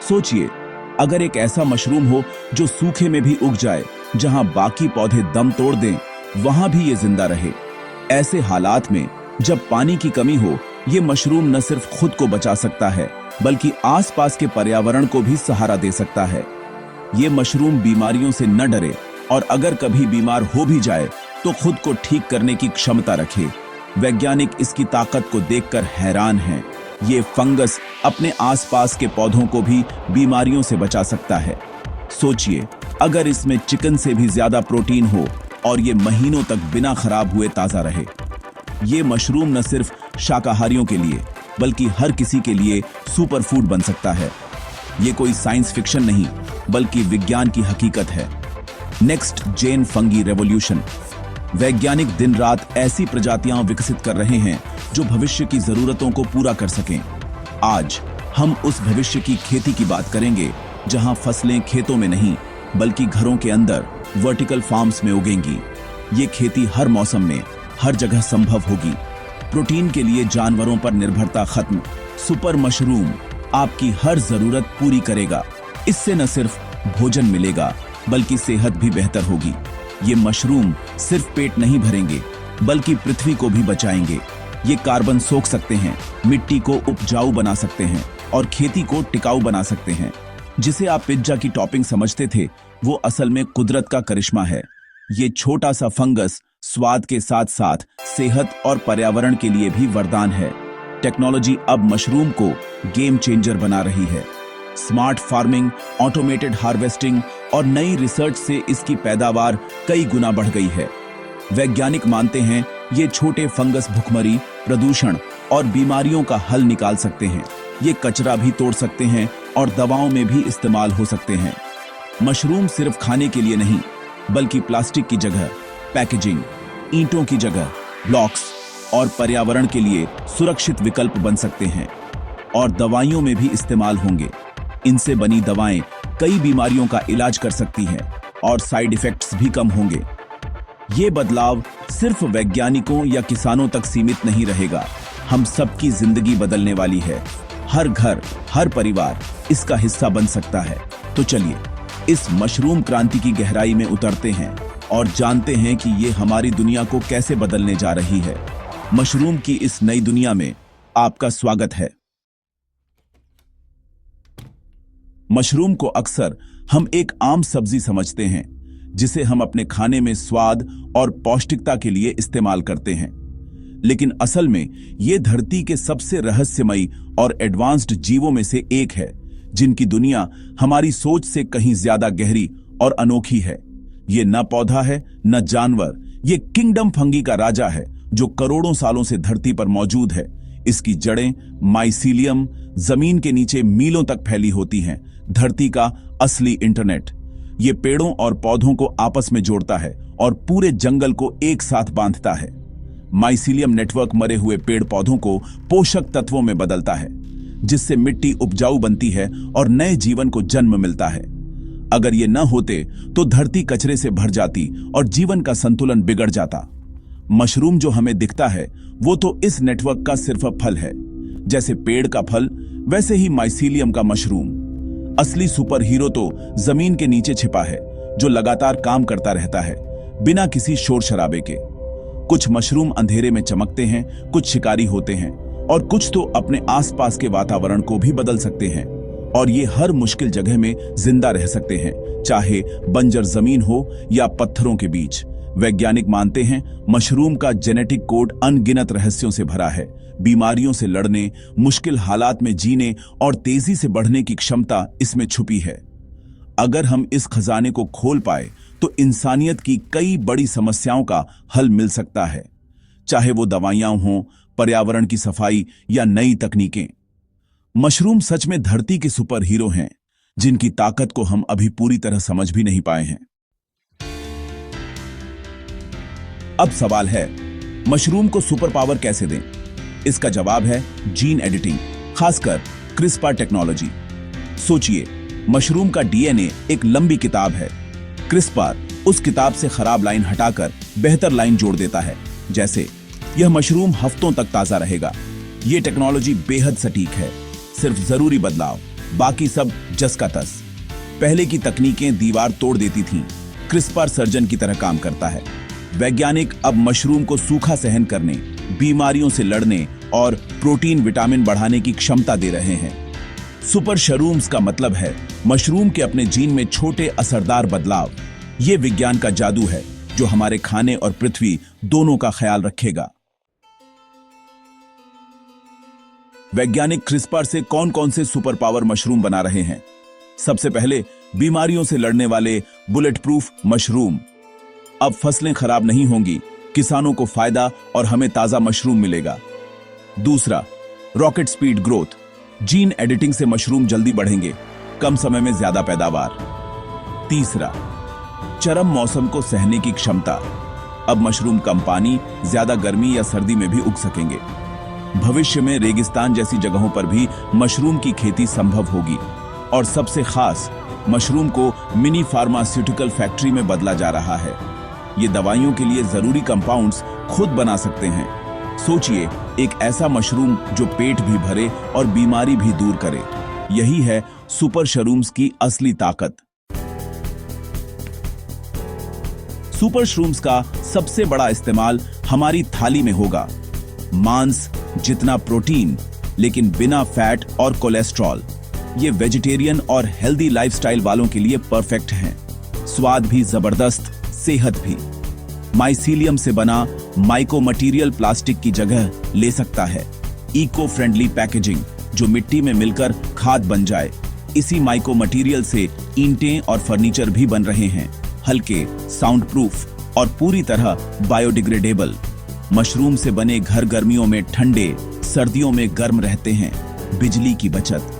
सोचिए, अगर एक ऐसा मशरूम हो जो सूखे में भी उग जाए, जहां बाकी पौधे दम तोड़ दें, वहां भी ये जिंदा रहे। ऐसे हालात में जब पानी की कमी हो, ये मशरूम न सिर्फ खुद को बचा सकता है, बल्कि आसपास के पर्यावरण को भी सहारा दे सकता है। ये मशरूम बीमारियों से न डरे और अगर कभी बीमार हो भी जाए तो खुद को ठीक करने की क्षमता रखे। वैज्ञानिक इसकी ताकत को देखकर हैरान हैं। ये फंगस अपने आसपास के पौधों को भी बीमारियों से बचा सकता है। सोचिए, अगर इसमें चिकन से भी ज्यादा प्रोटीन हो और ये महीनों तक बिना खराब हुए ताजा रहे। ये मशरूम न सिर्फ शाकाहारियों के लिए बल्कि हर किसी के लिए सुपर फूड बन सकता है। ये कोई साइंस फिक्शन नहीं, बल्कि विज्ञान की हकीकत है। Next gen fungi revolution. वैज्ञानिक दिन रात ऐसी प्रजातियां विकसित कर रहे हैं जो भविष्य की जरूरतों को पूरा कर सकें। आज हम उस भविष्य की खेती की बात करेंगे, जहां फसलें खेतों में नहीं बल्कि घरों के अंदर वर्टिकल फार्म्स में उगेंगी। ये खेती हर मौसम में हर जगह संभव होगी। प्रोटीन के लिए जानवरों पर निर्भरता खत्म। सुपर मशरूम आपकी हर जरूरत पूरी करेगा। इससे न सिर्फ भोजन मिलेगा बल्कि सेहत भी बेहतर होगी। ये मशरूम सिर्फ पेट नहीं भरेंगे बल्कि पृथ्वी को भी बचाएंगे। ये कार्बन सोख सकते हैं, मिट्टी को उपजाऊ बना सकते हैं और खेती को टिकाऊ बना सकते हैं। जिसे आप पिज्जा की टॉपिंग समझते थे, वो असल में कुदरत का करिश्मा है। ये छोटा सा फंगस स्वाद के साथ साथ सेहत और पर्यावरण के लिए भी वरदान है। टेक्नोलॉजी अब मशरूम को गेम चेंजर बना रही है। स्मार्ट फार्मिंग, ऑटोमेटेड हार्वेस्टिंग और नई रिसर्च से इसकी पैदावार कई गुना बढ़ गई है। वैज्ञानिक मानते हैं ये छोटे फंगस भुखमरी, प्रदूषण और बीमारियों का हल निकाल सकते हैं। ये कचरा भी तोड़ सकते हैं और दवाओं में भी इस्तेमाल हो सकते हैं। मशरूम सिर्फ खाने के लिए नहीं, बल्कि प्लास्टिक की जगह पैकेजिंग, ईंटों की जगह ब्लॉक्स और पर्यावरण के लिए सुरक्षित विकल्प बन सकते हैं। और दवाइयों में भी इस्तेमाल होंगे। इनसे बनी दवाएं कई बीमारियों का इलाज कर सकती हैं और साइड इफेक्ट्स भी कम होंगे। ये बदलाव सिर्फ वैज्ञानिकों या किसानों तक सीमित नहीं रहेगा। हम सबकी जिंदगी बदलने वाली है। हर घर, हर परिवार इसका हिस्सा बन सकता है। तो चलिए इस मशरूम क्रांति की गहराई में उतरते हैं और जानते हैं कि ये हमारी दुनिया को कैसे बदलने जा रही है। मशरूम की इस नई दुनिया में आपका स्वागत है। मशरूम को अक्सर हम एक आम सब्जी समझते हैं, जिसे हम अपने खाने में स्वाद और पौष्टिकता के लिए इस्तेमाल करते हैं। लेकिन असल में ये धरती के सबसे रहस्यमयी और एडवांस्ड जीवों में से एक है, जिनकी दुनिया हमारी सोच से कहीं ज्यादा गहरी और अनोखी है। ये न पौधा है न जानवर, ये किंगडम फंगी का राजा है, जो करोड़ों सालों से धरती पर मौजूद है। इसकी जड़ें माइसीलियम जमीन के नीचे मीलों तक फैली होती हैं। धरती का असली इंटरनेट। ये पेड़ों और पौधों को आपस में जोड़ता है और पूरे जंगल को एक साथ बांधता है। माइसीलियम नेटवर्क मरे हुए पेड़ पौधों को पोषक तत्वों में बदलता है, जिससे मिट्टी उपजाऊ बनती है और नए जीवन को जन्म मिलता है। अगर ये न होते तो धरती कचरे से भर जाती और जीवन का संतुलन बिगड़ जाता। मशरूम जो हमें दिखता है, वो तो इस नेटवर्क का सिर्फ फल है। जैसे पेड़ का फल, वैसे ही माइसीलियम का मशरूम। असली सुपर हीरो तो जमीन के नीचे छिपा है, जो लगातार काम करता रहता है बिना किसी शोर शराबे के। कुछ मशरूम अंधेरे में चमकते हैं, कुछ शिकारी होते हैं और कुछ तो अपने आसपास के वातावरण को भी बदल सकते हैं। और ये हर मुश्किल जगह में जिंदा रह सकते हैं, चाहे बंजर जमीन हो या पत्थरों के बीच। वैज्ञानिक मानते हैं मशरूम का जेनेटिक कोड अनगिनत रहस्यों से भरा है। बीमारियों से लड़ने, मुश्किल हालात में जीने और तेजी से बढ़ने की क्षमता इसमें छुपी है। अगर हम इस खजाने को खोल पाए तो इंसानियत की कई बड़ी समस्याओं का हल मिल सकता है, चाहे वो दवाइयां हों, पर्यावरण की सफाई या नई तकनीकें। मशरूम सच में धरती के सुपर हीरो हैं, जिनकी ताकत को हम अभी पूरी तरह समझ भी नहीं पाए हैं। अब सवाल है, मशरूम को सुपर पावर कैसे दें? इसका जवाब है जीन एडिटिंग, खासकर क्रिस्पर टेक्नोलॉजी। सोचिए, मशरूम का डीएनए एक लंबी किताब है। क्रिस्पर उस किताब से खराब लाइन हटाकर बेहतर लाइन जोड़ देता है। जैसे यह मशरूम हफ्तों तक ताजा रहेगा। यह टेक्नोलॉजी बेहद सटीक है। सिर्फ जरूरी बदलाव, बाकी सब जस का तस। पहले की तकनीकें दीवार तोड़ देती थीं, क्रिस्पर सर्जन की तरह काम करता है। वैज्ञानिक अब मशरूम को सूखा सहन करने, बीमारियों से लड़ने और प्रोटीन विटामिन बढ़ाने की क्षमता दे रहे हैं। सुपर शरूम्स का मतलब है मशरूम के अपने जीन में छोटे असरदार बदलाव। ये विज्ञान का जादू है जो हमारे खाने और पृथ्वी दोनों का ख्याल रखेगा। वैज्ञानिक क्रिस्पर से कौन कौन से सुपर पावर मशरूम बना रहे हैं? सबसे पहले बीमारियों से लड़ने वाले बुलेट प्रूफ मशरूम। अब फसलें खराब नहीं होंगी, किसानों को फायदा और हमें ताजा मशरूम मिलेगा। दूसरा, rocket speed growth. Gene editing से मशरूम जल्दी बढ़ेंगे, कम समय में ज्यादा पैदावार। तीसरा, चरम मौसम को सहने की क्षमता। अब मशरूम कम पानी, ज्यादा गर्मी या सर्दी में भी उग सकेंगे। भविष्य में रेगिस्तान जैसी जगहों पर भी मशरूम की खेती संभव होगी। और सबसे खास, मशरूम को मिनी फार्मास्यूटिकल फैक्ट्री में बदला जा रहा है। ये दवाइयों के लिए जरूरी कंपाउंड्स खुद बना सकते हैं। सोचिए, एक ऐसा मशरूम जो पेट भी भरे और बीमारी भी दूर करे। यही है सुपर शरूम्स की असली ताकत। सुपर शरूम्स का सबसे बड़ा इस्तेमाल हमारी थाली में होगा। मांस जितना प्रोटीन, लेकिन बिना फैट और कोलेस्ट्रॉल। ये वेजिटेरियन और हेल्दी लाइफस्टाइल वालों के लिए परफेक्ट हैं। स्वाद भी जबरदस्त, सेहत भी। माइसीलियम से बना माइको मटीरियल प्लास्टिक की जगह ले सकता है। इको फ्रेंडली पैकेजिंग जो मिट्टी में मिलकर खाद बन जाए। इसी माइको मटीरियल से ईंटें और फर्नीचर भी बन रहे हैं, हल्के, साउंड प्रूफ और पूरी तरह बायोडिग्रेडेबल। मशरूम से बने घर गर्मियों में ठंडे, सर्दियों में गर्म रहते हैं। बिजली की बचत।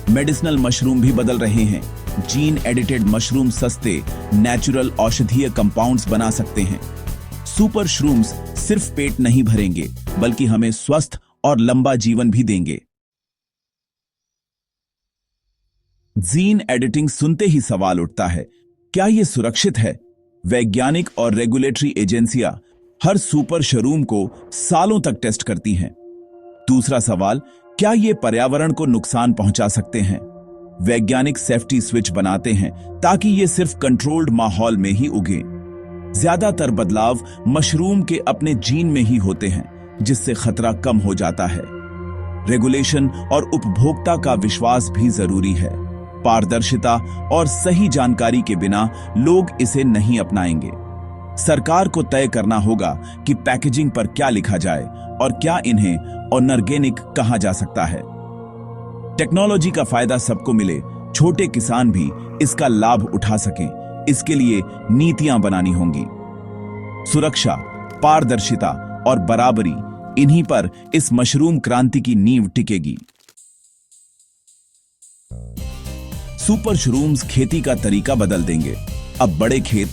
मेडिसिनल मशरूम भी बदल रहे हैं। जीन एडिटेड मशरूम सस्ते, नेचुरल औषधीय कंपाउंड्स बना सकते हैं। सुपर शरूम्स सिर्फ पेट नहीं भरेंगे, बल्कि हमें स्वस्थ और लंबा जीवन भी देंगे। जीन एडिटिंग सुनते ही सवाल उठता है, क्या यह सुरक्षित है? वैज्ञानिक और रेगुलेटरी एजेंसियां हर सुपर शरूम को सालों तक टेस्ट करती हैं। दूसरा सवाल, क्या ये पर्यावरण को नुकसान पहुंचा सकते हैं? वैज्ञानिक सेफ्टी स्विच बनाते हैं ताकि ये सिर्फ कंट्रोल्ड माहौल में ही उगे। ज्यादातर बदलाव मशरूम के अपने जीन में ही होते हैं, जिससे खतरा कम हो जाता है। रेगुलेशन और उपभोक्ता का विश्वास भी जरूरी है। पारदर्शिता और सही जानकारी के बिना लोग इसे नहीं अपनाएंगे। सरकार को तय करना होगा कि पैकेजिंग पर क्या लिखा जाए और क्या इन्हें ऑर्गेनिक कहा जा सकता है। टेक्नोलॉजी का फायदा सबको मिले, छोटे किसान भी इसका लाभ उठा सकें, इसके लिए नीतियां बनानी होंगी। सुरक्षा, पारदर्शिता और बराबरी, इन्हीं पर इस मशरूम क्रांति की नींव टिकेगी। सुपर शरूम्स खेती का तरीका बदल देंगे। अब बड़े खेत,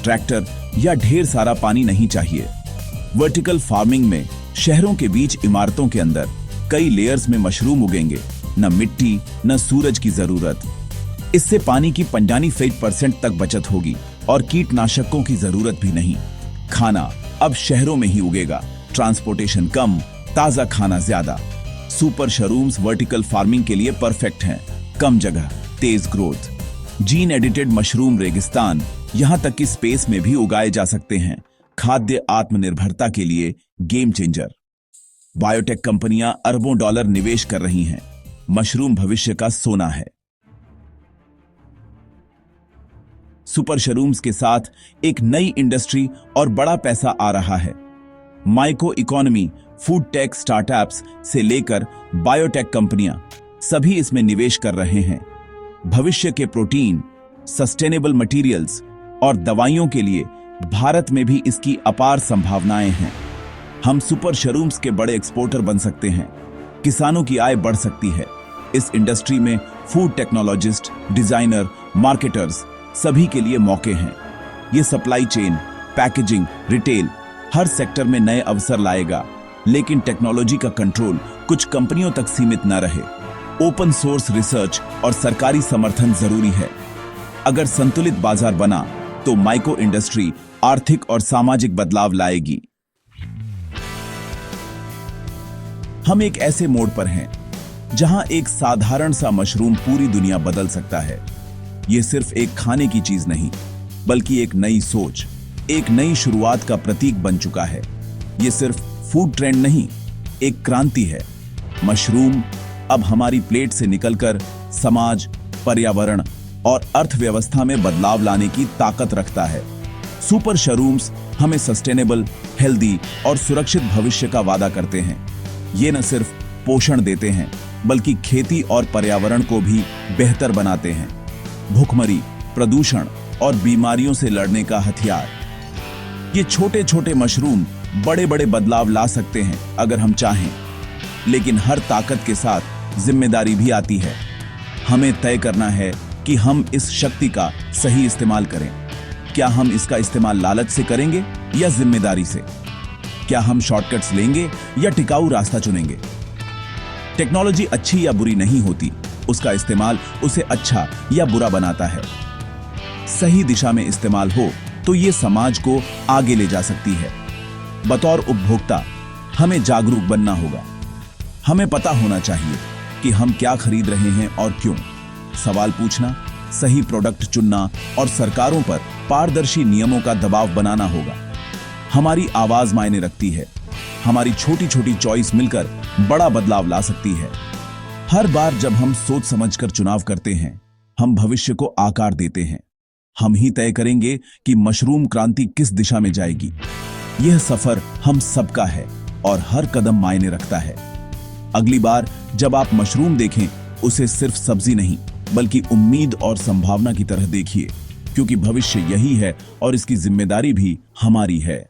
ट्रैक्टर या ढेर सारा पानी नहीं चाहिए। वर्टिकल फार्मिंग में शहरों के बीच इमारतों के अंदर कई लेयर्स में मशरूम उगेंगे। न मिट्टी न सूरज की जरूरत। इससे पानी की 95% तक बचत होगी और कीटनाशकों की जरूरत भी नहीं। खाना अब शहरों में ही उगेगा, ट्रांसपोर्टेशन कम, ताजा खाना ज्यादा। सुपर शरूम्स वर्टिकल फार्मिंग के लिए परफेक्ट हैं। कम जगह, तेज ग्रोथ। जीन एडिटेड मशरूम रेगिस्तान, यहां तक कि स्पेस में भी उगाए जा सकते हैं। खाद्य आत्मनिर्भरता के लिए गेम चेंजर। बायोटेक कंपनियां अरबों डॉलर निवेश कर रही हैं। मशरूम भविष्य का सोना है। सुपर शरूम्स के साथ एक नई इंडस्ट्री और बड़ा पैसा आ रहा है। Micro economy, food tech startups से लेकर बायोटेक कंपनियां सभी इसमें निवेश कर रहे हैं। भविष्य के प्रोटीन, सस्टेनेबल मटेरियल्स और दवाइयों के लिए भारत में भी इसकी अपार संभावनाएं हैं। हम सुपर शरूम्स के बड़े एक्सपोर्टर बन सकते हैं। किसानों की आय बढ़ सकती है। इस इंडस्ट्री में फूड टेक्नोलॉजिस्ट, डिजाइनर, मार्केटर्स सभी के लिए मौके हैं। ये सप्लाई चेन, पैकेजिंग, रिटेल हर सेक्टर में नए अवसर लाएगा। लेकिन टेक्नोलॉजी का कंट्रोल कुछ कंपनियों तक सीमित न रहे। ओपन सोर्स रिसर्च और सरकारी समर्थन जरूरी है। अगर संतुलित बाजार बना तो माइक्रो इंडस्ट्री आर्थिक और सामाजिक बदलाव लाएगी। हम एक ऐसे मोड़ पर हैं जहां एक साधारण सा मशरूम पूरी दुनिया बदल सकता है। ये सिर्फ एक खाने की चीज नहीं, बल्कि एक नई सोच, एक नई शुरुआत का प्रतीक बन चुका है। ये सिर्फ फूड ट्रेंड नहीं, एक क्रांति है। मशरूम अब हमारी प्लेट से निकलकर समाज, पर्यावरण और अर्थव्यवस्था में बदलाव लाने की ताकत रखता है। सुपर शरूम्स हमें सस्टेनेबल, हेल्दी और सुरक्षित भविष्य का वादा करते हैं। ये न सिर्फ पोषण देते हैं, बल्कि खेती और पर्यावरण को भी बेहतर बनाते हैं। भूखमरी, प्रदूषण और बीमारियों से लड़ने का हथियार। ये छोटे छोटे मशरूम बड़े बड़े बदलाव ला सकते हैं अगर हम चाहें, लेकिन हर ताकत के साथ जिम्मेदारी भी आती है। हमें तय करना है कि हम इस शक्ति का सही इस्तेमाल करें। क्या हम इसका इस्तेमाल लालच से करेंगे या जिम्मेदारी से? क्या हम शॉर्टकट्स लेंगे या टिकाऊ रास्ता चुनेंगे? टेक्नोलॉजी अच्छी या बुरी नहीं होती, उसका इस्तेमाल उसे अच्छा या बुरा बनाता है। सही दिशा में इस्तेमाल हो तो ये समाज को आगे ले जा सकती है। बतौर उपभोक्ता हमें जागरूक बनना होगा। हमें पता होना चाहिए कि हम क्या खरीद रहे हैं और क्यों। सवाल पूछना, सही प्रोडक्ट चुनना और सरकारों पर पारदर्शी नियमों का दबाव बनाना होगा। हमारी आवाज मायने रखती है। हमारी छोटी छोटी चॉइस मिलकर बड़ा बदलाव ला सकती है। हर बार जब हम सोच समझकर चुनाव करते हैं, हम भविष्य को आकार देते हैं। हम ही तय करेंगे कि मशरूम क्रांति किस दिशा में जाएगी। यह सफर हम सबका है और हर कदम मायने रखता है। अगली बार जब आप मशरूम देखें, उसे सिर्फ सब्जी नहीं, बल्कि उम्मीद और संभावना की तरह देखिए, क्योंकि भविष्य यही है और इसकी जिम्मेदारी भी हमारी है।